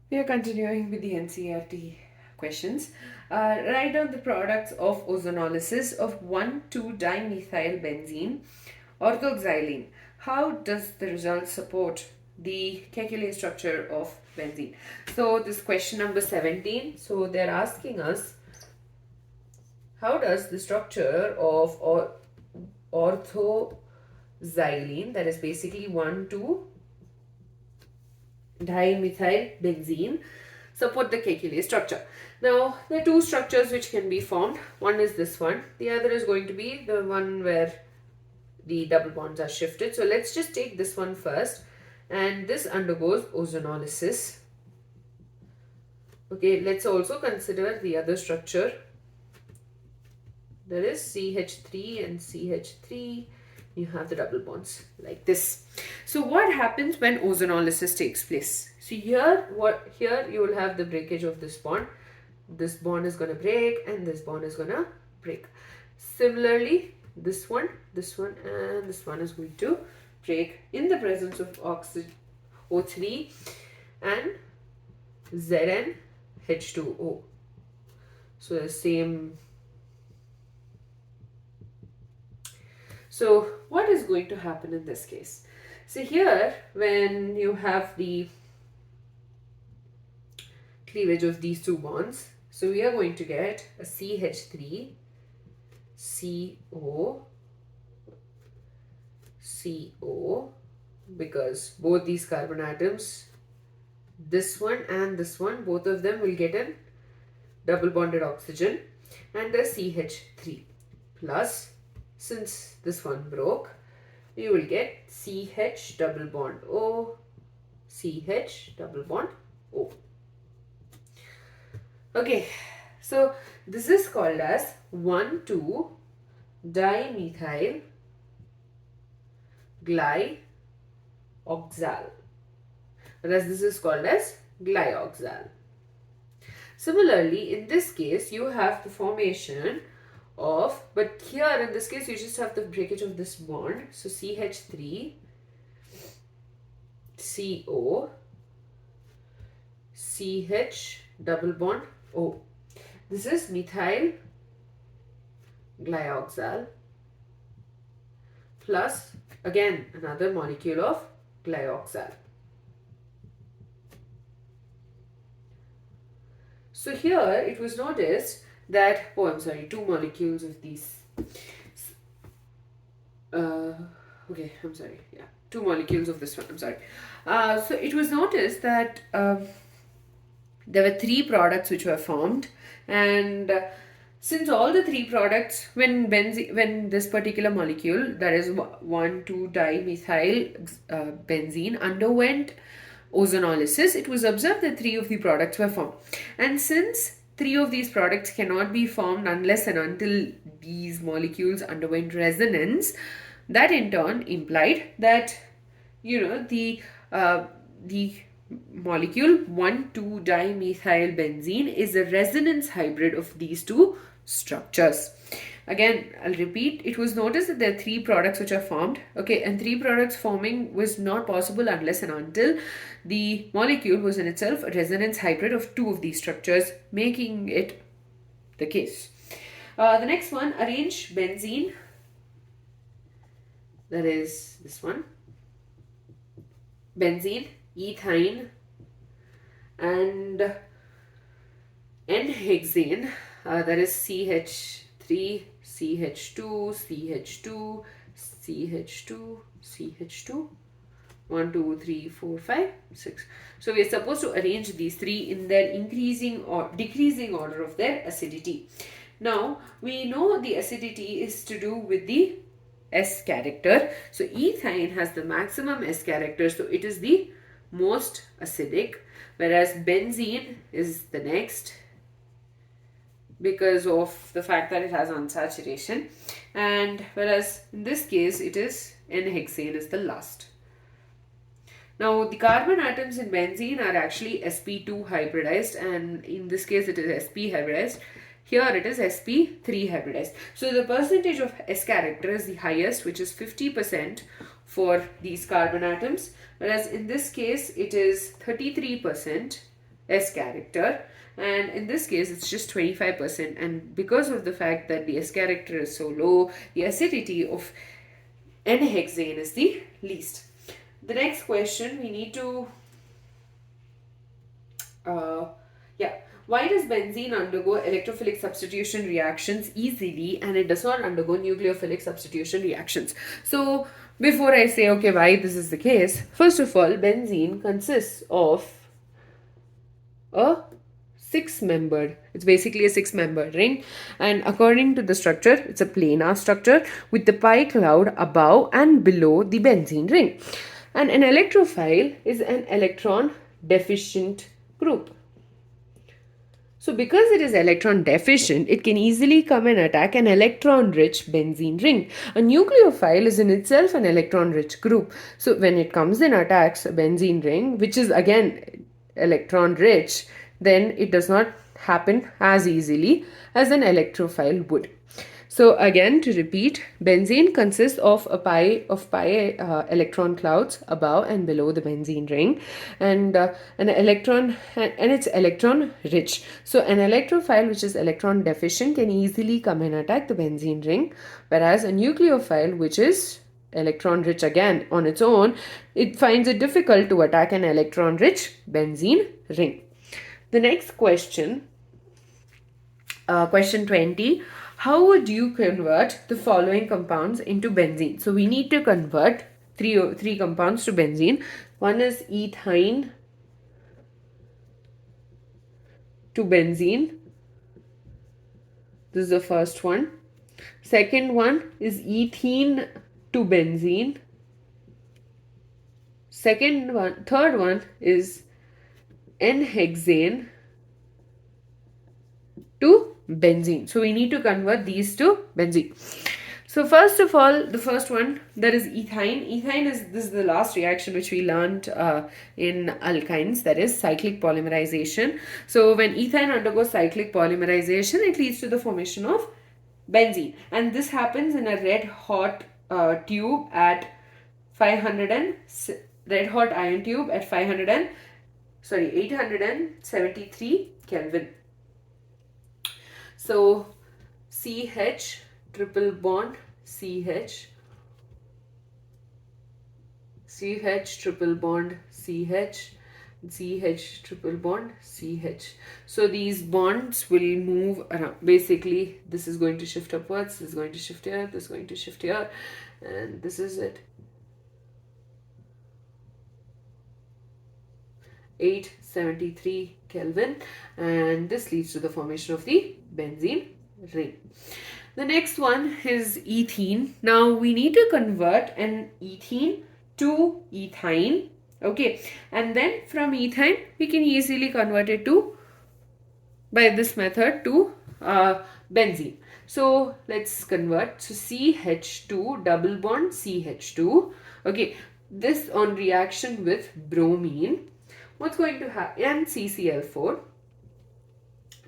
We are continuing with the NCERT questions. Write down the products of ozonolysis of 1,2-dimethyl-benzene orthoxylene. How does the result support the Kekulé structure of benzene? So this question number 17. So they're asking us, how does the structure of orthoxylene, that is basically 1,2-dimethyl-benzene, support the Kekulé structure? Now, there are two structures which can be formed. One is this one. The other is going to be the one where the double bonds are shifted. So, let's just take this one first. And this undergoes ozonolysis. Okay, let's also consider the other structure. There is CH3 and CH3. You have the double bonds like this. So what happens when ozonolysis takes place? So here you will have the breakage of this bond. This bond is going to break and this bond is going to break. Similarly, this one and this one is going to break in the presence of O3 and ZnH2O. So the same. So what is going to happen in this case? So here, when you have the cleavage of these two bonds, so we are going to get a CH3, CO, because both these carbon atoms, this one and this one, both of them will get a double bonded oxygen, and a CH3 plus, since this one broke, you will get CH double bond O, CH double bond O. Okay, so this is called as 1,2-dimethyl glyoxal, whereas this is called as glyoxal. Similarly, in this case, you have the formation of, but here in this case, you just have the breakage of this bond. So CH3, CO, CH double bond O. This is methyl glyoxal plus again another molecule of glyoxal. So here it was noticed that, two molecules of these. Two molecules of this one. So it was noticed that there were three products which were formed, and since all the three products, when this particular molecule, that is 1,2-dimethyl benzene, underwent ozonolysis, it was observed that three of the products were formed. And since three of these products cannot be formed unless and until these molecules underwent resonance, that in turn implied that, the molecule 1,2-dimethyl benzene is a resonance hybrid of these two structures. Again, I'll repeat, it was noticed that there are three products which are formed, okay, and three products forming was not possible unless and until the molecule was in itself a resonance hybrid of two of these structures, making it the case. The next one, arrange benzene, that is this one, benzene, Ethyne, and n-hexane, that is CH3, CH2, CH2, CH2, CH2, 1, 2, 3, 4, 5, 6. So we are supposed to arrange these three in their increasing or decreasing order of their acidity. Now, we know the acidity is to do with the S character. So ethyne has the maximum S character, so it is the most acidic, whereas benzene is the next because of the fact that it has unsaturation, and whereas in this case it is n-hexane is the last. Now the carbon atoms in benzene are actually sp2 hybridized, and in this case it is sp hybridized. Here it is sp3 hybridized. So the percentage of S character is the highest, which is 50% for these carbon atoms, whereas in this case it is 33%, S character, and in this case it's just 25%, and because of the fact that the S character is so low, the acidity of n-hexane is the least. The next question we need to why does benzene undergo electrophilic substitution reactions easily and it does not undergo nucleophilic substitution reactions? So before I say okay why this is the case, first of all, benzene consists of a it's basically a six-membered ring, and according to the structure it's a planar structure with the pi cloud above and below the benzene ring, and an electrophile is an electron deficient group. So because it is electron deficient, it can easily come and attack an electron-rich benzene ring. A nucleophile is in itself an electron-rich group. So when it comes and attacks a benzene ring, which is again electron-rich, then it does not happen as easily as an electrophile would. So again, to repeat, benzene consists of a pi electron clouds above and below the benzene ring, and an electron, and it's electron rich. So an electrophile which is electron deficient can easily come and attack the benzene ring, whereas a nucleophile which is electron rich again on its own, it finds it difficult to attack an electron rich benzene ring. The next question, question 20. How would you convert the following compounds into benzene? So we need to convert three compounds to benzene. One is ethyne to benzene. This is the first one. Second one is ethene to benzene. Third one is n-hexane to benzene. So we need to convert these to benzene. So first of all, the first one, that is ethyne. This is the last reaction which we learned in alkynes, that is cyclic polymerization. So when ethine undergoes cyclic polymerization, it leads to the formation of benzene, and this happens in a red hot tube at 873 Kelvin. So CH triple bond CH, CH triple bond CH, CH triple bond CH. So these bonds will move around. Basically, this is going to shift upwards, this is going to shift here, this is going to shift here, and this is it. 873 Kelvin, and this leads to the formation of the benzene ring. The next one is ethene. Now we need to convert an ethene to ethyne. Okay, and then from ethyne we can easily convert it to, by this method, to benzene. So let's convert. So CH2 double bond CH2. Okay, this on reaction with bromine, what's going to happen? And CCl4.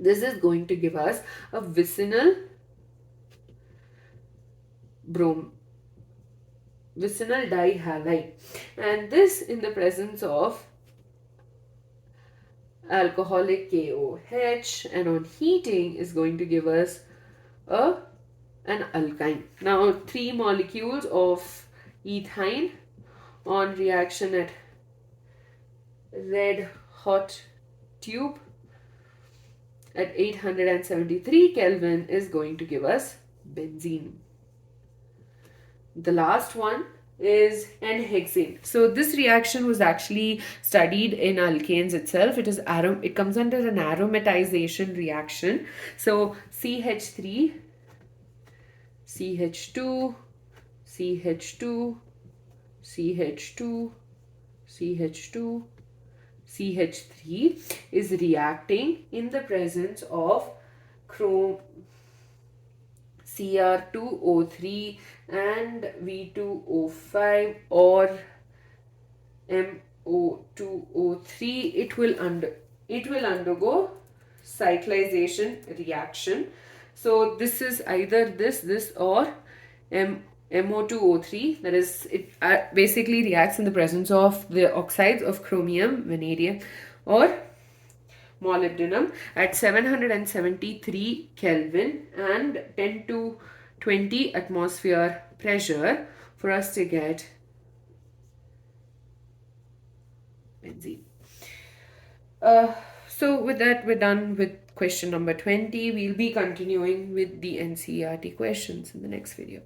This is going to give us a vicinal dihalide, and this in the presence of alcoholic KOH, and on heating is going to give us an alkyne. Now 3 molecules of ethyne on reaction at red hot tube at 873 Kelvin is going to give us benzene. The last one is n-hexane. So this reaction was actually studied in alkanes itself. It comes under an aromatization reaction. So CH3, CH2, CH2, CH2, CH2, CH3 is reacting in the presence of Cr2O3 and V2O5 or MO2O3. It will undergo cyclization reaction. So this is either this or MO2O3, that is, it basically reacts in the presence of the oxides of chromium, vanadium, or molybdenum at 773 Kelvin and 10 to 20 atmosphere pressure for us to get benzene. So with that, we're done with question number 20. We'll be continuing with the NCERT questions in the next video.